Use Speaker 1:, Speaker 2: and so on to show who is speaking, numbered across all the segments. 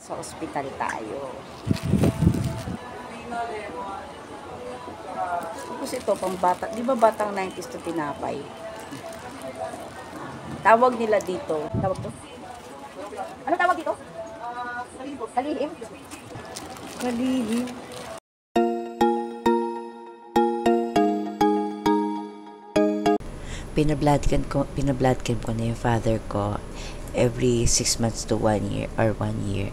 Speaker 1: Sa ospital tayo. Tapos ito, pang bata. Di ba batang 90s to tinapay? Tawag nila dito. Tawag to? Ano tawag dito? Kalihim. Kalihim.
Speaker 2: Pinablood camp ko na yung father ko every 6 months to 1 year or 1 year.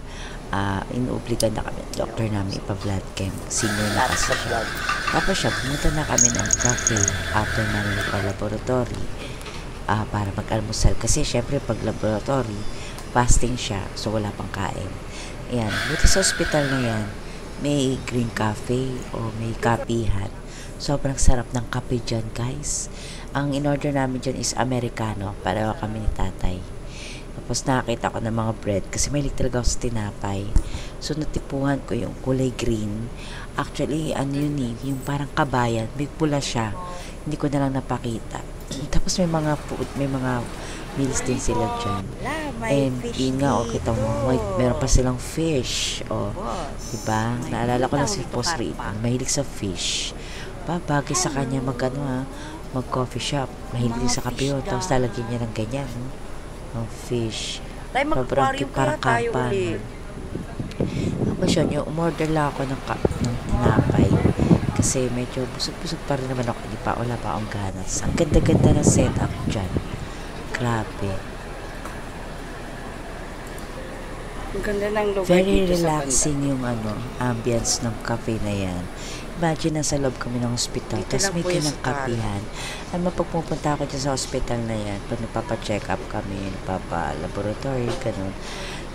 Speaker 2: Inuobligan na kami doctor namin ipa-blood camp. Senior na kasi siya. Tapos siya, pumunta na kami ng cafe after namin pa-laboratory para mag-almusal. Kasi syempre pag laboratory, fasting siya. So wala pang kain. Ayan, buti sa hospital na yan, may green cafe o may kapihan. Sobrang sarap ng kape dyan, guys. Ang in-order namin dyan is Americano. Pareho kami ni tatay. Tapos nakakita ko ng mga bread kasi may talaga ako sa tinapay. So natipuhan ko yung kulay green. Actually, ano yun eh, yung parang kabayan. May pula siya. Hindi ko na lang napakita. Tapos may mga meals din sila dyan. And yun nga, kita mo, meron pa silang fish. Diba? Naalala ko lang si Boss Rin. Mahilig sa fish. Bagay sa kanya mag-coffee shop. Mahilig din sa kape yun. Tapos lalagyan niya ng ganyan. Ng fish. Sobrang parang kapa. Tapos yun, umorder lang ako ng tinapay. Kasi medyo busog-busog pa rin naman ako. Wala pa akong ganas. Ang ganda-ganda ng setup dyan. Grabe.
Speaker 1: Ang ganda ng lugar
Speaker 2: Very
Speaker 1: dito
Speaker 2: relaxing yung ambience ng cafe na yan. Imagine, nasa loob kami ng hospital, tapos may kinakapihan. Ay, mapagpupunta ako dyan sa hospital na yan, pag nagpapacheck up kami, nagpapalaboratory, ganun.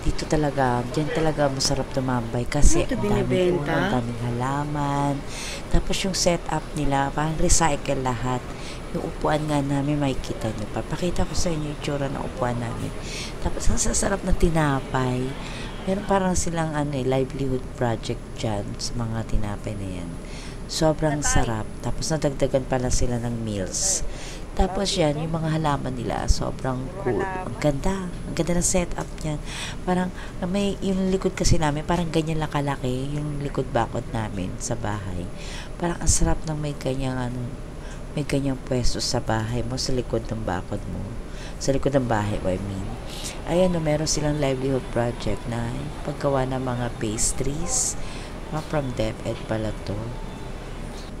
Speaker 2: Dito talaga, dyan talaga masarap tumambay kasi ang daming puno, ang daming halaman. Tapos yung setup nila, parang recycle lahat. Yung upuan nga namin, makikita nyo. Papakita ko sa inyo yung tsura ng upuan namin. Tapos ang sasarap na tinapay. Meron parang silang livelihood project dyan sa mga tinapay na yan. Sobrang sarap. Tapos nadagdagan pala sila ng meals. Tapos yan, yung mga halaman nila, sobrang cool. Ang ganda. Ang ganda ng setup niyan. Parang, yung likod kasi namin, parang ganyan lang kalaki, yung likod bakod namin sa bahay. Parang ang sarap ng may ganyang pwesto sa bahay mo, sa likod ng bakod mo. Sa likod ng bahay, I mean. Ayan, meron silang livelihood project na paggawa ng mga pastries. From DepEd pala to.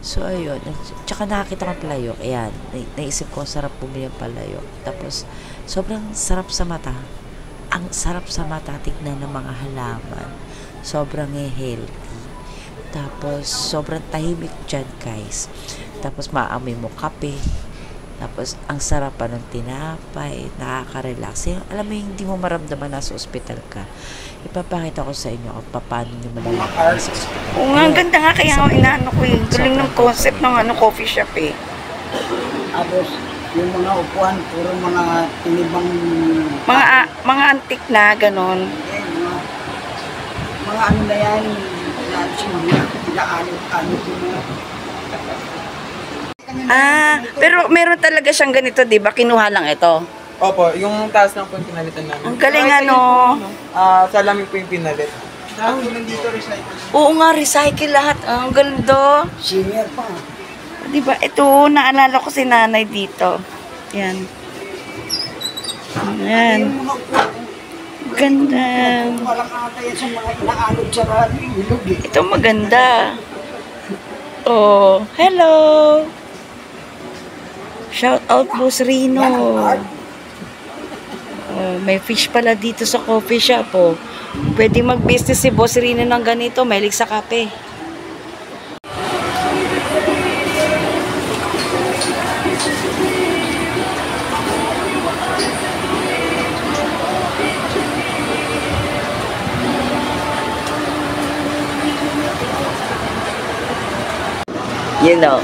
Speaker 2: So, ayun. Tsaka nakakita ko palayok. Ayan. Naisip ko, sarap bumili ng palayok. Tapos, sobrang sarap sa mata. Ang sarap sa mata tignan ng mga halaman. Sobrang healthy. Tapos, sobrang tahimik dyan, guys. Tapos, maamoy mo kape. Tapos, ang sarap pa ng tinapay. Nakaka-relax. Alam mo, hindi mo maramdaman na sa ospital ka. Ipapakita ko sa inyo kung paano nyo malalaman sa ospital.
Speaker 1: Oo nga, ang ganda nga. Kaya inaano ko yung galing ng concept ng coffee shop eh.
Speaker 3: Tapos, yung mga upuan, puro mga tinibang...
Speaker 1: Mga antik na, ganon.
Speaker 3: Mga ano na yan,
Speaker 1: Pero meron talaga siyang ganito, di ba? Kinuha lang ito.
Speaker 4: Opo, yung taas lang po yung pinalitan namin.
Speaker 1: Ang galing
Speaker 4: Salamin po yung pinalit.
Speaker 1: Oo nga, recycle lahat. Ang ganda.
Speaker 3: Senior pa.
Speaker 1: Di ba? Ito, naalala ko si nanay dito. Yan. Yan. Ganda.
Speaker 3: Walang ata yan sa mga inaalog sa ilog eh.
Speaker 1: Ito maganda. Oh, hello. Shout out Boss Rino. Oh, may fish pala dito sa coffee shop. Oh. Pwede mag-business si Boss Rino ng ganito. Mahilig sa kape. You know,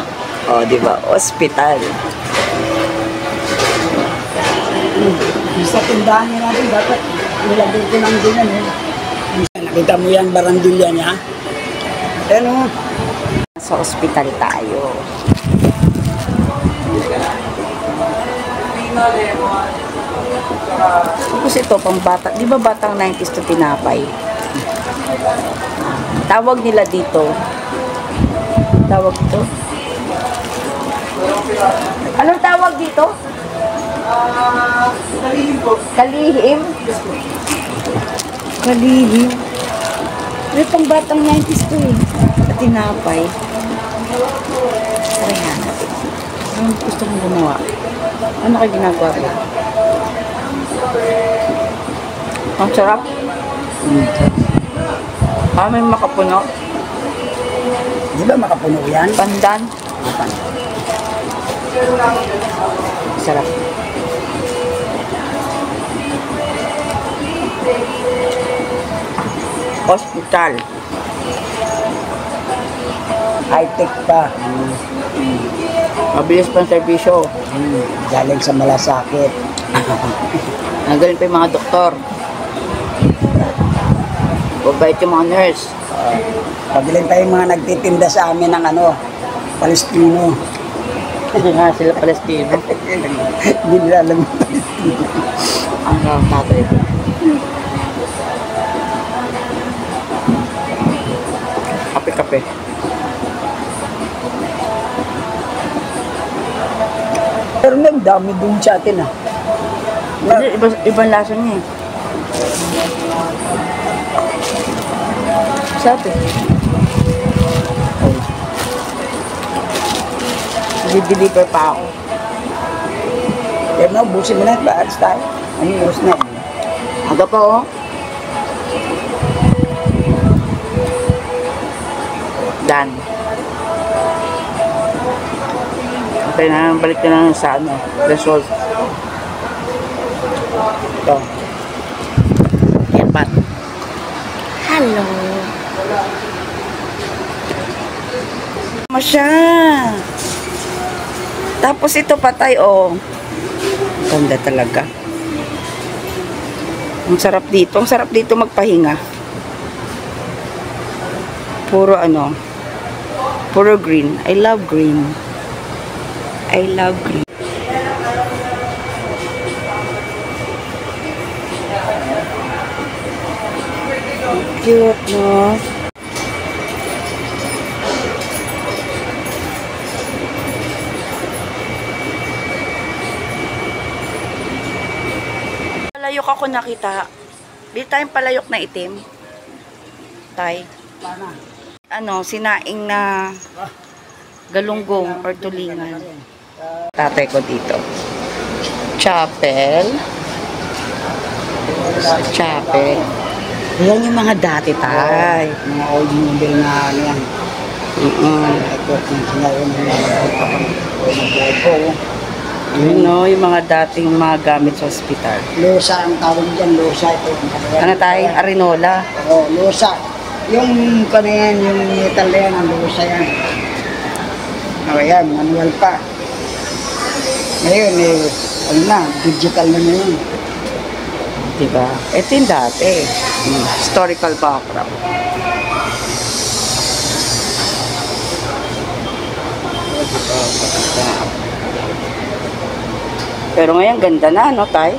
Speaker 1: di ba? Hospital.
Speaker 3: Sa tindahan niya natin, dapat nilagay ko lang din yan eh. Nakita mo yan, barandilya niya. Ano?
Speaker 1: Sa ospital tayo. Tapos ito, pang bata. Di ba batang 90s to tinapay? Tawag nila dito. Tawag dito. Anong tawag dito?
Speaker 4: Kalihim po.
Speaker 1: Kalihim? Kalihim. May pang batang 90s to eh. At tinapay. Try nga natin. Anong gusto kong gumawa? Ano kayo ginagawa ko? Ang sarap. May makapuno.
Speaker 3: Di ba makapuno yan?
Speaker 1: Pandan. Sarap. Hospital.
Speaker 3: High-tech pa.
Speaker 1: Mabilis pang serbisyo.
Speaker 3: Galing sa malasakit.
Speaker 1: Nagaling pa yung mga doktor. Babait yung mga nurse.
Speaker 3: Pagilin tayo mga nagtitinda sa amin ng Palestino.
Speaker 1: Kasi nga sila Palestino.
Speaker 3: Hindi nila alam.
Speaker 1: Ang tatay ko. Kape-kape.
Speaker 3: Pero nagdami dun sa atin
Speaker 1: Kasi ibang lasa niya eh. Sabi. Di-deliver pa ako.
Speaker 3: Pero no, busin mo na ba? Alis tayo. Ano oras na?
Speaker 1: Aga pa oh. Dan. Okay na, balik na lang sa result. Ito. Yan pat. Hello. Masya. Tapos ito patay oh. Ganda talaga. Ang sarap dito. Ang sarap dito magpahinga. Puro puro green. I love green. I love green. Cute, no? Palayok ako nakita. Di tayong palayok na itim. Tay. Sinaing na galunggong or tulingan. Tatay ko dito. Chapel. Chapel. Yan yung mga dati, tay.
Speaker 3: Mga old model na yan. Ito yung sinayon ng
Speaker 1: Yun yung mga dating mga gamit sa ospital.
Speaker 3: Losa ang tawag dyan, losa ito.
Speaker 1: Ano tayo? Arinola.
Speaker 3: Oo, losa. Yung kanayan, yung metal na yan, ang losa yan. Yan, manual pa. Ngayon, digital na yun.
Speaker 1: Diba? Ito yung dati. Historical background. Pero ngayon, ganda na, tay?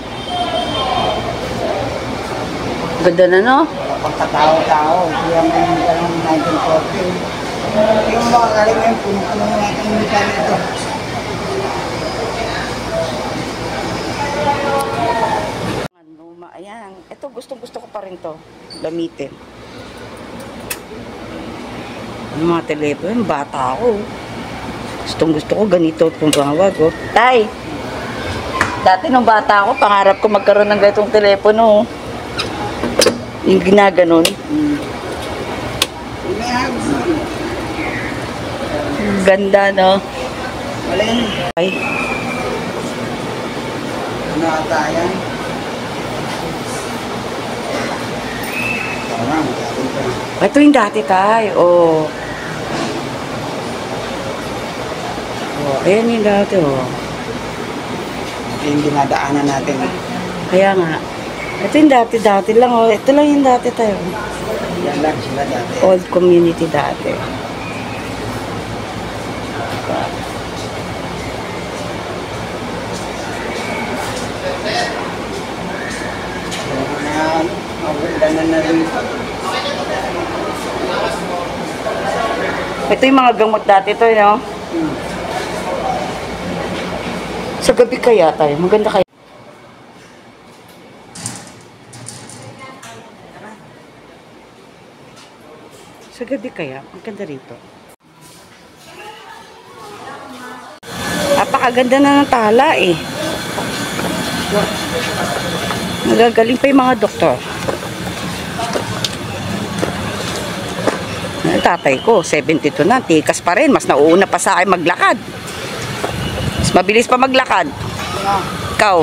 Speaker 1: Ganda na, no?
Speaker 3: Pagkatao-tao, yung ganun 1940. Yung mga galing ngayon, puno-puno natin yung mika nito.
Speaker 1: Ayan. Ito, gustong-gusto ko pa rin to. Gamitin. Yung mga telepono, bata ako. Gustong-gusto ko ganito itong tawag. Oh. Tay! Dati nung bata ako, pangarap ko magkaroon ng ganitong telepono. Yung ginaganon. Ganda, no?
Speaker 3: Wala yun.
Speaker 1: Ay.
Speaker 3: Ano ata yan?
Speaker 1: Ito yung dati, tay. Oh. Ayan yung dati, oh.
Speaker 3: Ito yung dinadaanan natin.
Speaker 1: Kaya nga. Ito yung dati-dati lang, oh. Ito lang yung dati tayo.
Speaker 3: Yan lang sila dati.
Speaker 1: Old community dati.
Speaker 3: Maganda na rin.
Speaker 1: Ito yung mga gamot dati to, no? Sa gabi kaya tayo. Maganda kaya. Sa gabi kaya. Maganda rito. Napakaganda na ng tala eh. Nagagaling pa yung mga doktor. Tatay ko, 72 na. Tikas pa rin. Mas nauuna pa sa akin maglakad. Mas mabilis pa maglakad. Ikaw.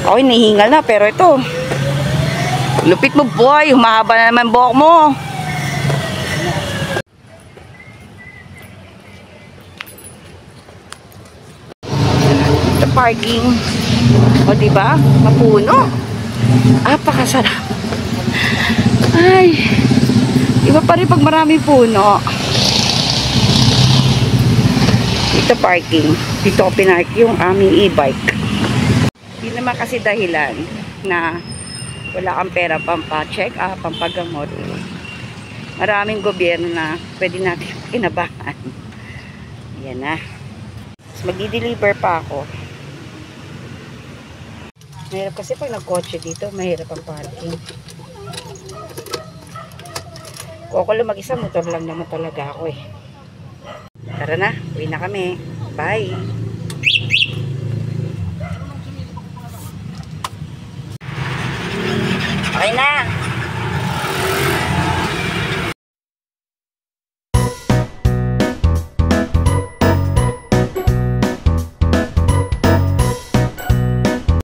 Speaker 1: Ako hinihingal na, pero ito. Lupit mo, boy. Humahaba na naman buhok mo. Ito parking. O, diba? Mapuno. Apakasarap. Ay. Iba pa rin pag maraming puno. Dito parking. Dito ko pinark yung aming e-bike. Hindi naman kasi dahilan na wala kang pera pampa-check up, pampagamot. Maraming gobyerno na pwede natin kinabahan. Yan na. Magdi-deliver pa ako. Mahirap kasi pag nagkotse dito, mahirap ang parking. Kung ako lang mag-isa, motor lang naman talaga ako eh. Tara na, uwi na kami. Bye! Okay na!